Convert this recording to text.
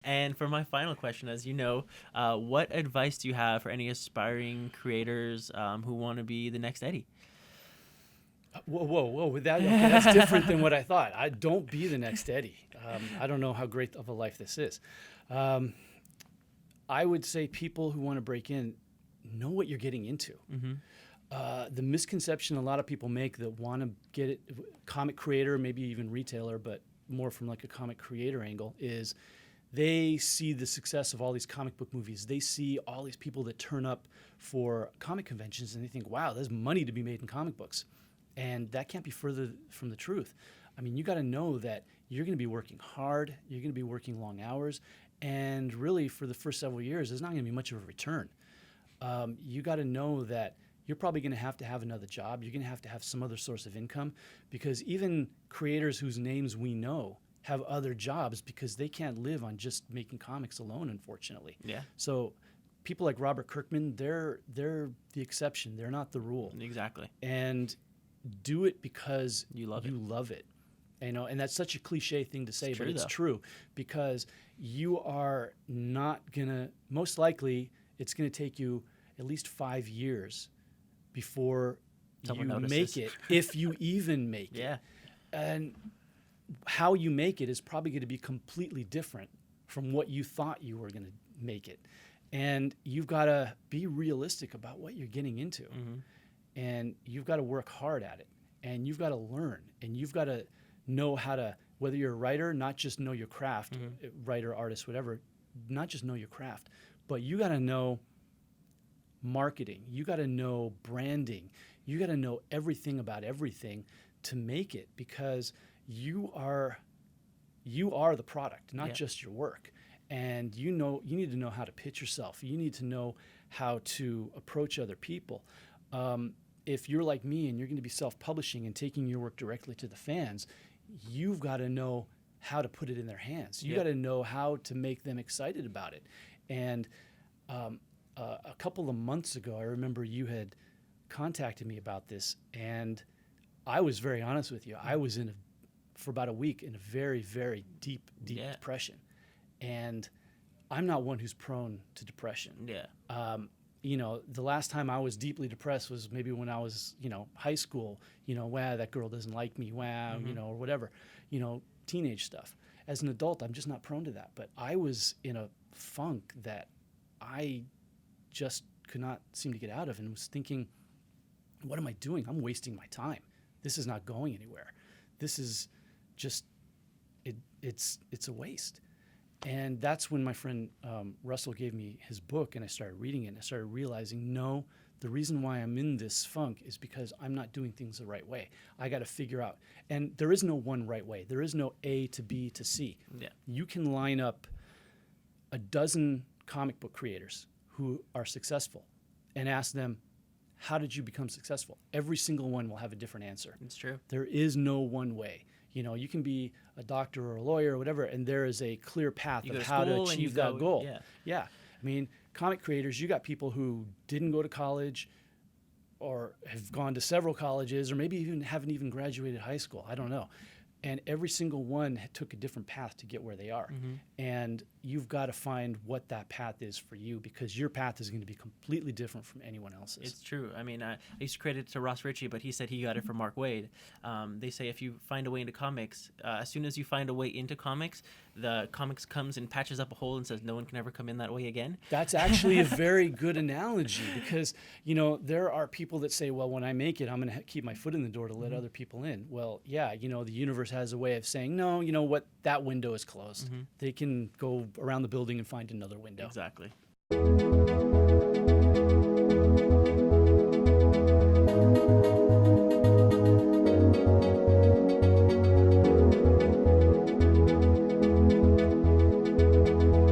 And for my final question, as you know, what advice do you have for any aspiring creators who want to be the next Eddie? Whoa. That's different than what I thought. Don't be the next Eddie. I don't know how great of a life this is. I would say people who want to break in, know what you're getting into. Mm-hmm. The misconception a lot of people make that want to get it, comic creator, maybe even retailer, but more from like a comic creator angle, is they see the success of all these comic book movies. They see all these people that turn up for comic conventions and they think, wow, there's money to be made in comic books. And that can't be further from the truth. I mean, you got to know that you're going to be working hard, you're going to be working long hours, and really for the first several years, there's not going to be much of a return. You got to know that you're probably going to have another job. You're going to have some other source of income, because even creators whose names we know have other jobs because they can't live on just making comics alone, unfortunately. Yeah. So people like Robert Kirkman, they're the exception. They're not the rule. Exactly. And do it because you love it. You know, and that's such a cliche thing to say, It's but true, it's though. true, because you are not gonna, most likely it's gonna take you at least 5 years before Someone you notices. make it, if you even make Yeah. it. And how you make it is probably going to be completely different from what you thought you were going to make it. And you've got to be realistic about what you're getting into. Mm-hmm. And you've got to work hard at it. And you've got to learn. And you've got to know how to, whether you're a writer, not just know your craft, writer, artist, whatever, not just know your craft, but you got to know marketing. You got to know branding. You got to know everything about everything to make it, because you are the product, not just your work. And you need to know how to pitch yourself. You need to know how to approach other people. If you're like me and you're going to be self-publishing and taking your work directly to the fans, you've got to know how to put it in their hands. You got to know how to make them excited about it. And a couple of months ago, I remember you had contacted me about this, and I was very honest with you. I was for about a week in a very, very deep depression. And I'm not one who's prone to depression. Yeah. You know, the last time I was deeply depressed was maybe when I was, high school, wow, that girl doesn't like me, wow, or whatever, teenage stuff. As an adult, I'm just not prone to that. But I was in a funk that I just could not seem to get out of, and was thinking, what am I doing? I'm wasting my time. This is not going anywhere. This is just, it's a waste. And that's when my friend Russell gave me his book, and I started reading it, and I started realizing, no, the reason why I'm in this funk is because I'm not doing things the right way. I got to figure out, and there is no one right way. There is no A to B to C. Yeah. You can line up a dozen comic book creators who are successful and ask them, how did you become successful? Every single one will have a different answer. It's true. There is no one way. You can be a doctor or a lawyer or whatever, and there is a clear path of how to achieve that goal. Yeah. I mean, comic creators, you got people who didn't go to college or have gone to several colleges, or maybe even haven't even graduated high school. I don't know. And every single one took a different path to get where they are. Mm-hmm. And you've got to find what that path is for you, because your path is going to be completely different from anyone else's. It's true. I mean, I used to credit it to Ross Ritchie, but he said he got it from Mark Waid. They say if you find a way into comics, as soon as you find a way into comics, the comics comes and patches up a hole and says no one can ever come in that way again. That's actually a very good analogy, because, there are people that say, well, when I make it, I'm going to keep my foot in the door to let other people in. Well, yeah, the universe has a way of saying, no, you know what, that window is closed. They can go around the building and find another window. Exactly.